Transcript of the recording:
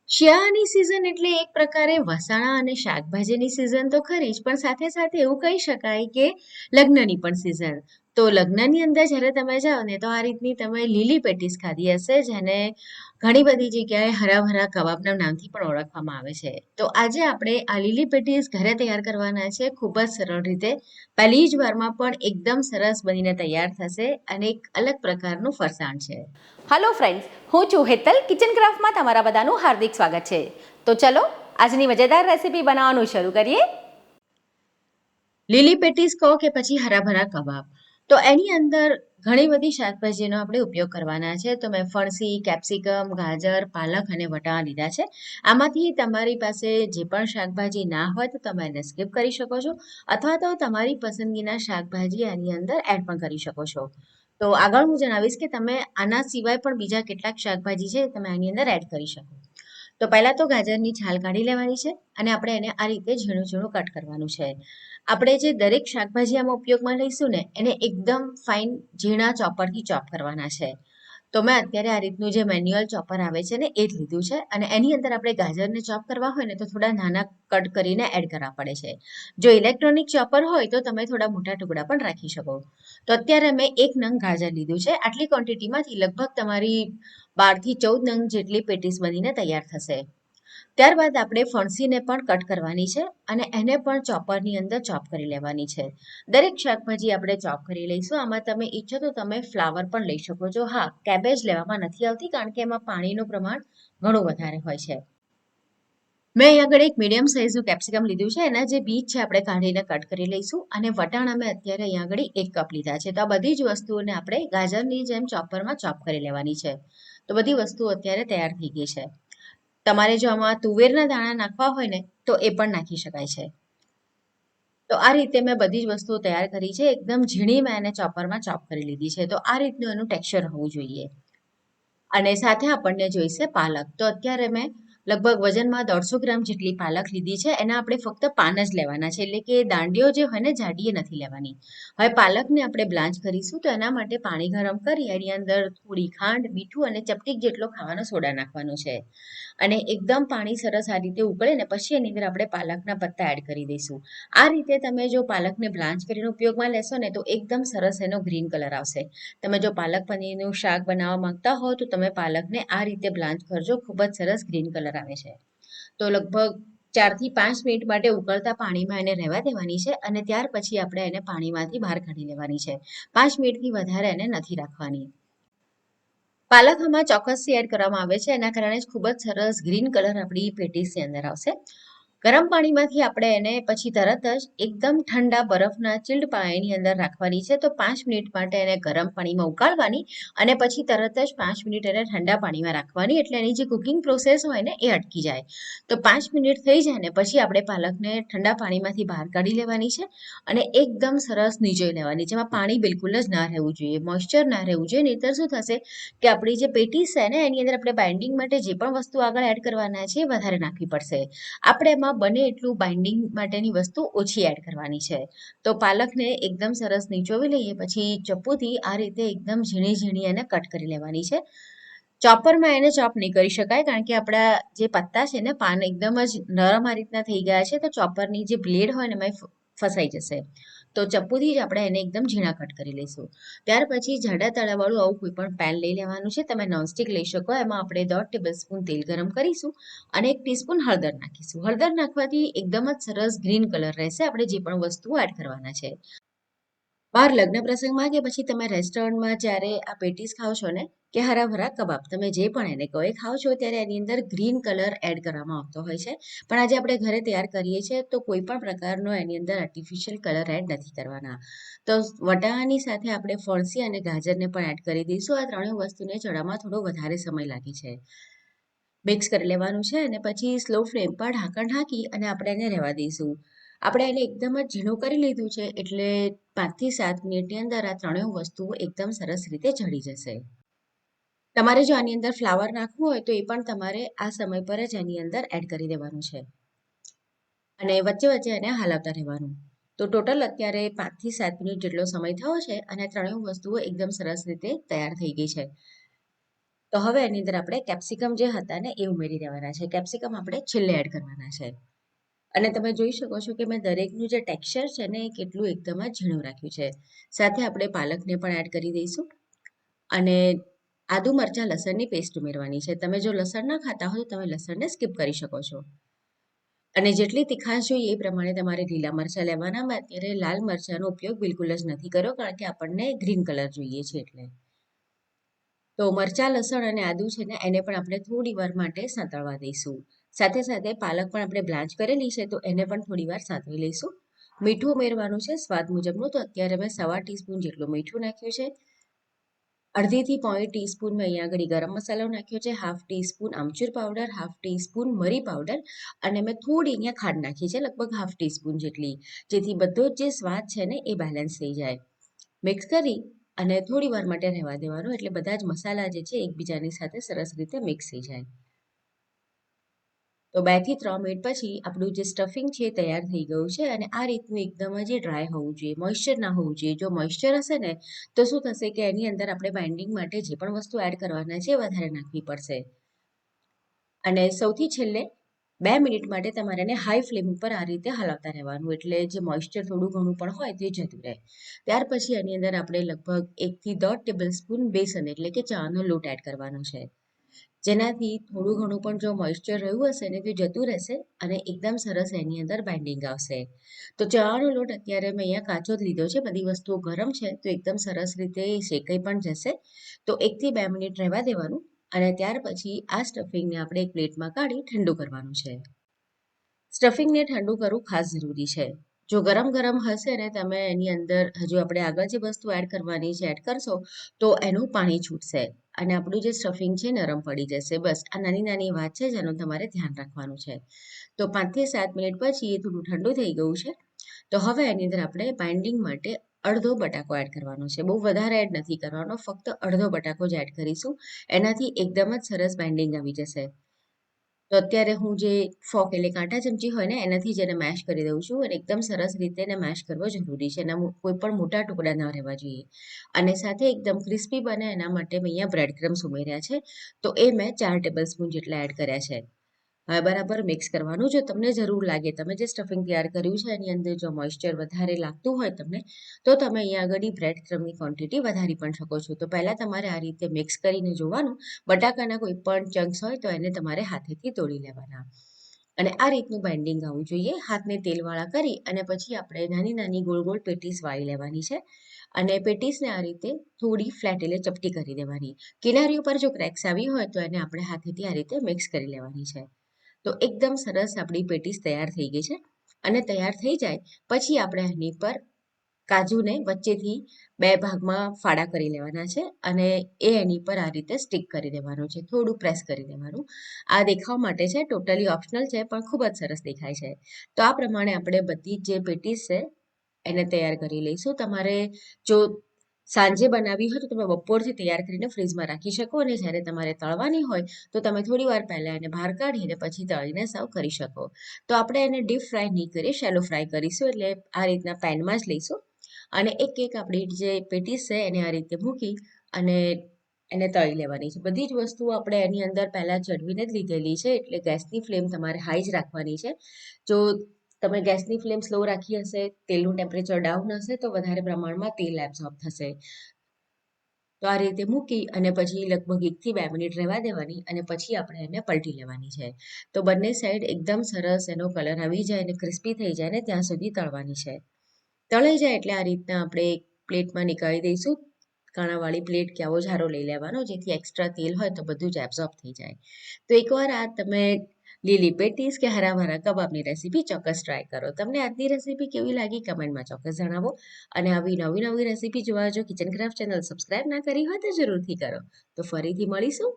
શિયાળાની સિઝન એટલે એક પ્રકારે વસાણા અને શાકભાજીની સિઝન તો ખરી જ, પણ સાથે સાથે એવું કહી શકાય કે લગ્નની પણ સિઝન. તો લગ્નની અંદર જ્યારે તમે જાઓ ને તો આ રીતની તમે લીલી પેટીસ ખાધી હશે, જેને ઘણી બધી જગ્યાએ હરાભરા કબાબના નામથી પણ ઓળખવામાં આવે છે. તો આજે આપણે આ લીલી પેટીસ ઘરે તૈયાર કરવાના છે, ખૂબ જ સરળ રીતે. પહેલી જ વારમાં પણ એકદમ સરસ બનીને તૈયાર થશે અને એક અલગ પ્રકારનું ફરસાણ છે. હલો ફ્રેન્ડ્સ, હું છું હેતલ. કિચન ક્રાફ્ટમાં તમારા બધાનું હાર્દિક સ્વાગત છે. તો ચલો આજની મજેદાર રેસીપી બનાવવાનું શરૂ કરીએ. લીલી પેટીસ કહો કે પછી હરાભરા કબાબ, તો એની અંદર ઘણી બધી શાકભાજીનો આપણે ઉપયોગ કરવાના છે. તો મેં ફણસી, કેપ્સિકમ, ગાજર, પાલક અને વટાણા લીધા છે. આમાંથી તમારી પાસે જે પણ શાકભાજી ના હોય તો તમે એને સ્કીપ કરી શકો છો, અથવા તો તમારી પસંદગીના શાકભાજી આની અંદર એડ પણ કરી શકો છો. તો આગળ હું જણાવીશ કે તમે આના સિવાય પણ બીજા કેટલાક શાકભાજી છે તમે આની અંદર એડ કરી શકો. તો પહેલા તો ગાજરની છાલ કાઢી લેવાની છે અને આપણે એને આ રીતે ઝીણું ઝીણું કટ કરવાનું છે. આપણે જે દરેક શાકભાજી આમાં ઉપયોગમાં લઈશું ને એને એકદમ ફાઇન ઝીણા ચોપરથી ચોપ કરવાના છે. તો મેં અત્યારે આ રીતનું જે મેન્યુઅલ ચોપર આવે છે ને એ જ લીધું છે, અને એની અંદર આપણે ગાજરને ચોપ કરવા હોય ને તો થોડા નાના કટ કરીને એડ કરવા પડે છે. જો ઇલેક્ટ્રોનિક ચોપર હોય તો તમે થોડા મોટા ટુકડા પણ રાખી શકો. તો અત્યારે મેં 1 નંગ ગાજર લીધું છે. આટલી ક્વોન્ટિટીમાંથી લગભગ તમારી 12 થી 14 નંગ જેટલી પેટીસ બનીને તૈયાર થશે. ત્યારબાદ આપણે ફણસીને પણ કટ કરવાની છે અને એને પણ ચોપરની અંદર ચોપ કરી લેવાની છે. દરેક શાકભાજી આપણે ચોપ કરી લઈશું. આમાં તમે ઈચ્છો તો તમે ફ્લાવર પણ લઈ શકો છો. હા, કેબેજ લેવામાં નથી આવતી કારણ કે એમાં પાણીનું પ્રમાણ ઘણું વધારે હોય છે. મેં અહીં આગળ એક મીડિયમ સાઇઝનું કેપ્સિકમ લીધું છે. એના જે બીજ છે આપણે કાઢીને કટ કરી લઈશું, અને વટાણા મેં અત્યારે અહીંયા આગળ 1 કપ લીધા છે. તો આ બધી જ વસ્તુઓને આપણે ગાજરની જેમ ચોપરમાં ચોપ કરી લેવાની છે. તો બધી વસ્તુઓ અત્યારે તૈયાર થઈ ગઈ છે. તમારે જો આમાં તુવેરના દાણા નાખવા હોય ને તો એ પણ નાખી શકાય છે. તો આ રીતે મેં બધી જ વસ્તુઓ તૈયાર કરી છે. એકદમ ઝીણી મેં એને ચોપરમાં ચોપ કરી લીધી છે. તો આ રીતનું એનું ટેક્સચર હોવું જોઈએ. અને સાથે આપણને જોઈશે પાલક. તો અત્યારે મેં લગભગ વજનમાં 150 ગ્રામ જેટલી પાલક લીધી છે. એના આપણે ફક્ત પાન જ લેવાના છે, એટલે કે દાંડીઓ જે હોય ને જાડી એ નથી લેવાની. હવે પાલકને આપણે બ્લાન્ચ કરીશું, તો એના માટે પાણી ગરમ કરી એની અંદર થોડી ખાંડ, મીઠું અને ચપટીક જેટલો ખાવાનો સોડા નાખવાનો છે. અને એકદમ પાણી સરસ આ રીતે ઉકળે ને પછી એની અંદર આપણે પાલકના પત્તા એડ કરી દઈશું. આ રીતે તમે જો પાલકને બ્લાન્ચ કરીને ઉપયોગમાં લેશો ને તો એકદમ સરસ એનો ગ્રીન કલર આવશે. તમે જો પાલક પનીરનું શાક બનાવવા માંગતા હો તો તમે પાલકને આ રીતે બ્લાન્ચ કરજો, ખૂબ જ સરસ ગ્રીન કલર આવે છે. તો લગભગ 4 થી 5 મિનિટ માટે ઉકળતા પાણીમાં એને રહેવા દેવાની છે, અને ત્યાર પછી આપણે એને પાણીમાંથી બહાર કાઢી લેવાની છે. 5 મિનિટથી વધારે એને નથી રાખવાની. પાલક આમાં ચોક્કસથી એડ કરવામાં આવે છે, એના કારણે જ ખૂબ જ સરસ ગ્રીન કલર આપણી પેટીસની અંદર આવશે. ગરમ પાણીમાંથી આપણે એને પછી તરત જ એકદમ ઠંડા બરફના ચિલ્ડ પાણીની અંદર રાખવાની છે. તો 5 મિનિટ માટે એને ગરમ પાણીમાં ઉકાળવાની અને પછી તરત જ 5 મિનિટ એને ઠંડા પાણીમાં રાખવાની, એટલે એની જે કુકિંગ પ્રોસેસ હોય ને એ અટકી જાય. તો 5 મિનિટ થઈ જાય ને પછી આપણે પાલકને ઠંડા પાણીમાંથી બહાર કાઢી લેવાની છે અને એકદમ સરસ નીચોઈ લેવાની, જેમાં પાણી બિલકુલ જ ના રહેવું જોઈએ, મોઇશ્ચર ના રહેવું જોઈએ. નહીંતર શું થશે કે આપણી જે પેટીસ છે ને એની અંદર આપણે બાઇન્ડિંગ માટે જે પણ વસ્તુ આગળ એડ કરવાના છે એ વધારે નાખવી પડશે. આપણે એમાં બને એટલું બાઇન્ડિંગ માટેની વસ્તુ ઓછી એડ કરવાની છે. તો પાલકને એકદમ સરસ નીચોવી લઈએ પછી ચપ્પુથી આ રીતે એકદમ ઝીણી ઝીણી એને કટ કરી લેવાની છે. ચોપરમાં એને ચોપ નહીં કરી શકાય કારણ કે આપણા જે પત્તા છે ને પાન એકદમ જ નરમ આ રીતના થઈ ગયા છે, તો ચોપરની જે બ્લેડ હોય ને એમાં ફસાઈ જશે. તો ચપ્પુથી જ આપણે એને એકદમ ઝીણા કટ કરી લઈશું. ત્યાર પછી જાડા તળાવાળું આવું કોઈ પણ પેન લઈ લેવાનું છે. તમે નોનસ્ટિક લઈ શકો. એમાં આપણે 1.5 ટેબલસ્પૂન તેલ ગરમ કરીશું અને 1 ટીસ્પૂન હળદર નાખીશું. હળદર નાખવાથી એકદમ જ સરસ ગ્રીન કલર રહેશે આપણે જે પણ વસ્તુઓ એડ કરવાના છે. બહાર લગ્ન પ્રસંગમાં કે પછી તમે રેસ્ટોરન્ટમાં જ્યારે આ પેટીસ ખાઓ છો ને કે હરાભરા કબાબ, તમે જે પણ એને કહો એ ખાઓ છો ત્યારે એની અંદર ગ્રીન કલર એડ કરવામાં આવતો હોય છે. પણ આજે આપણે ઘરે તૈયાર કરીએ છીએ તો કોઈ પણ પ્રકારનો એની અંદર આર્ટિફિશિયલ કલર એડ નથી કરવાના. તો વટાણાની સાથે આપણે ફણસી અને ગાજરને પણ એડ કરી દઈશું. આ ત્રણેય વસ્તુને ચડવામાં થોડો વધારે સમય લાગે છે. મિક્સ કરી લેવાનું છે અને પછી સ્લો ફ્લેમ પર ઢાંકણ ઢાંકી અને આપણે એને રહેવા દઈશું. આપણે એને એકદમ જ ઝીણું કરી લીધું છે એટલે 5 થી 7 મિનિટની અંદર આ ત્રણેય વસ્તુઓ એકદમ સરસ રીતે ચડી જશે. તમારે જો આની અંદર ફ્લાવર નાખવું હોય તો એ પણ તમારે આ સમય પર જ એની અંદર એડ કરી દેવાનું છે અને વચ્ચે વચ્ચે એને હલાવતા રહેવાનું. તો ટોટલ અત્યારે 5 થી 7 મિનિટ જેટલો સમય થયો છે અને ત્રણેય વસ્તુઓ એકદમ સરસ રીતે તૈયાર થઈ ગઈ છે. તો હવે એની અંદર આપણે કેપ્સિકમ જે હતા ને એ ઉમેરી દેવાના છે. કેપ્સિકમ આપણે છેલ્લે એડ કરવાના છે. અને તમે જોઈ શકો છો કે મેં દરેકનું જે ટેક્સચર છે ને એ કેટલું એકદમ જ ઝીણું રાખ્યું છે. સાથે આપણે પાલકને પણ એડ કરી દઈશું અને આદુ મરચાં લસણની પેસ્ટ ઉમેરવાની છે. તમે જો લસણ ના ખાતા હો તો તમે લસણને સ્કીપ કરી શકો છો. અને જેટલી તીખાશ જોઈએ એ પ્રમાણે તમારે લીલા મરચાં લેવાના. મેં અત્યારે લાલ મરચાંનો ઉપયોગ બિલકુલ જ નથી કર્યો કારણ કે આપણને ગ્રીન કલર જોઈએ છે એટલે. તો મરચાં લસણ અને આદુ છે ને એને પણ આપણે થોડી વાર માટે સાંતળવા દઈશું. સાથે સાથે પાલક પણ આપણે બ્લાન્ચ કરેલી છે તો એને પણ થોડી વાર સાંતળી લઈશું. મીઠું ઉમેરવાનું છે સ્વાદ મુજબનું. તો અત્યારે મેં 1/4 ટીસ્પૂન જેટલું મીઠું નાખ્યું છે. અડધીથી પોણી ટીસ્પૂન મેં અહીંયા આગળ ગરમ મસાલો નાખ્યો છે. 1/2 ટીસ્પૂન આમચૂર પાવડર, 1/2 ટીસ્પૂન મરી પાવડર અને મેં થોડી અહીંયા ખાંડ નાખી છે, લગભગ 1/2 ટીસ્પૂન જેટલી, જેથી બધો જ જે સ્વાદ છે ને એ બેલેન્સ થઈ જાય. મિક્સ કરી અને થોડી વાર માટે રહેવા દેવાનું એટલે બધા જ મસાલા જે છે એકબીજાની સાથે સરસ રીતે મિક્સ થઈ જાય. તો 2 થી 3 મિનિટ પછી આપણું જે સ્ટફિંગ છે એ તૈયાર થઈ ગયું છે અને આ રીતનું એકદમ જ ડ્રાય હોવું જોઈએ, મોઇશ્ચર ના હોવું જોઈએ. જો મોઇશ્ચર હશે ને તો શું થશે કે એની અંદર આપણે બાઇન્ડિંગ માટે જે પણ વસ્તુ એડ કરવાના છે એ વધારે નાખવી પડશે. અને સૌથી છેલ્લે 2 મિનિટ માટે તમારે એને હાઈ ફ્લેમ ઉપર આ રીતે હલાવતા રહેવાનું એટલે જે મોઇશ્ચર થોડું ઘણું પણ હોય તે જતું રહે. ત્યાર પછી એની અંદર આપણે લગભગ 1 થી 1.5 ટેબલસ્પૂન બેસન એટલે કે ચાનો લોટ એડ કરવાનો છે. જેનાથી થોડું ઘણું પણ જો મોઇશ્ચર રહ્યું હશે ને તે જતું રહેશે અને એકદમ સરસ એની અંદર બાઇન્ડિંગ આવશે. તો ચણાનો લોટ અત્યારે મેં અહીંયા કાચો જ લીધો છે. બધી વસ્તુઓ ગરમ છે તો એકદમ સરસ રીતે શેકાઈ પણ જશે. તો 1 થી 2 મિનિટ રહેવા દેવાનું અને ત્યાર પછી આ સ્ટફિંગને આપણે એક પ્લેટમાં કાઢી ઠંડુ કરવાનું છે. સ્ટફિંગને ઠંડુ કરવું ખાસ જરૂરી છે. જો ગરમ ગરમ હશે ને તમે એની અંદર હજુ આપણે આગળ જે વસ્તુ એડ કરવાની છે એડ કરશો તો એનું પાણી છૂટશે અને આપણું જે સ્ટફિંગ છે નરમ પડી જશે. બસ આ નાની નાની વાત છે જેનું તમારે ધ્યાન રાખવાનું છે. તો 5 થી 7 મિનિટ પછી એ થોડું ઠંડુ થઈ ગયું છે. તો હવે એની અંદર આપણે બાઇન્ડિંગ માટે અડધો બટાકો એડ કરવાનો છે. બહુ વધારે એડ નથી કરવાનો, ફક્ત અડધો બટાકો જ એડ કરીશું. એનાથી એકદમ જ સરસ બાઇન્ડિંગ આવી જશે. તો અત્યારે હું જે ફોક એટલે કાંટા ચમચી હોય ને એનાથી જ એને મેશ કરી દઉં છું અને એકદમ સરસ રીતે એને મેશ કરવો જરૂરી છે. એના કોઈ પણ મોટા ટુકડા ન રહેવા જોઈએ. અને સાથે એકદમ ક્રિસ્પી બને એના માટે મેં અહીંયા બ્રેડ ક્રમ્સ ઉમેર્યા છે. તો એ મેં 4 ટેબલસ્પૂન જેટલા એડ કર્યા છે. હવે બરાબર મિક્સ કરવાનું. જો તમને જરૂર લાગે, તમે જે સ્ટફિંગ તૈયાર કર્યું છે એની અંદર જો મોઇશ્ચર વધારે લાગતું હોય તમને, તો તમે અહીંયા આગળ બ્રેડ ક્રમની ક્વોન્ટિટી વધારી પણ શકો છો. તો પહેલાં તમારે આ રીતે મિક્સ કરીને જોવાનું. બટાકાના કોઈ પણ ચંક્સ હોય તો એને તમારે હાથેથી તોડી લેવાના. અને આ રીતનું બાઇન્ડિંગ આવવું જોઈએ. હાથને તેલવાળા કરી અને પછી આપણે નાની નાની ગોળ ગોળ પેટીસ વાળી લેવાની છે. અને પેટીસને આ રીતે થોડી ફ્લેટ એટલે ચપટી કરી દેવાની. કિનારી ઉપર જો ક્રેક્સ આવી હોય તો એને આપણે હાથેથી આ રીતે મિક્સ કરી લેવાની છે. તો એકદમ સરસ આપણી પેટીસ તૈયાર થઈ ગઈ છે. અને તૈયાર થઈ જાય પછી આપણે એની પર કાજુને વચ્ચેથી 2 ભાગમાં ફાડા કરી લેવાના છે અને એ એની પર આ રીતે સ્ટિક કરી દેવાનું છે, થોડું પ્રેસ કરી દેવાનું. આ દેખાવ માટે છે, ટોટલી ઓપ્શનલ છે પણ ખૂબ જ સરસ દેખાય છે. તો આ પ્રમાણે આપણે બધી જ જે પેટીસ છે એને તૈયાર કરી લઈશું. તમારે જો સાંજે બનાવી હોય તો તમે બપોરથી તૈયાર કરીને ફ્રીજમાં રાખી શકો અને જ્યારે તમારે તળવાની હોય તો તમે થોડી વાર પહેલાં એને બહાર કાઢીને પછી તળીને સર્વ કરી શકો. તો આપણે એને ડીપ ફ્રાય નહીં કરીએ, શેલો ફ્રાય કરીશું એટલે આ રીતના પેનમાં જ લઈશું અને એક એક આપણી જે પેટીસ છે એને આ રીતે મૂકી અને એને તળી લેવાની છે. બધી જ વસ્તુઓ આપણે એની અંદર પહેલાં ચડવીને જ લીધેલી છે એટલે ગેસની ફ્લેમ તમારે હાઈ જ રાખવાની છે. જો તમે ગેસની ફ્લેમ સ્લો રાખી હશે, તેલનું ટેમ્પરેચર ડાઉન હશે તો વધારે પ્રમાણમાં તેલ એબ્ઝોર્બ થશે. તો આ રીતે મૂકી અને પછી લગભગ 1 થી 2 મિનિટ રહેવા દેવાની અને પછી આપણે એને પલટી લેવાની છે. તો બંને સાઈડ એકદમ સરસ એનો કલર આવી જાય અને ક્રિસ્પી થઈ જાય ને ત્યાં સુધી તળવાની છે. તળાઈ જાય એટલે આ રીતના આપણે એક પ્લેટમાં નીકાળી દઈશું. કાણાવાળી પ્લેટ કે આવો ઝારો લઈ લેવાનો જેથી એક્સ્ટ્રા તેલ હોય તો બધું જ એબ્ઝોર્બ થઈ જાય. તો એકવાર આ તમે લીલી પેટીસ કે હરાભરા કબાબની રેસીપી ચોક્કસ ટ્રાય કરો. તમને આજની રેસીપી કેવી લાગી કમેન્ટમાં ચોક્કસ જણાવો અને આવી નવી નવી રેસીપી જોવા જો કિચન ક્રાફ્ટ ચેનલ સબસ્ક્રાઇબ ના કરી હોય તો જરૂરથી કરો. તો ફરીથી મળીશું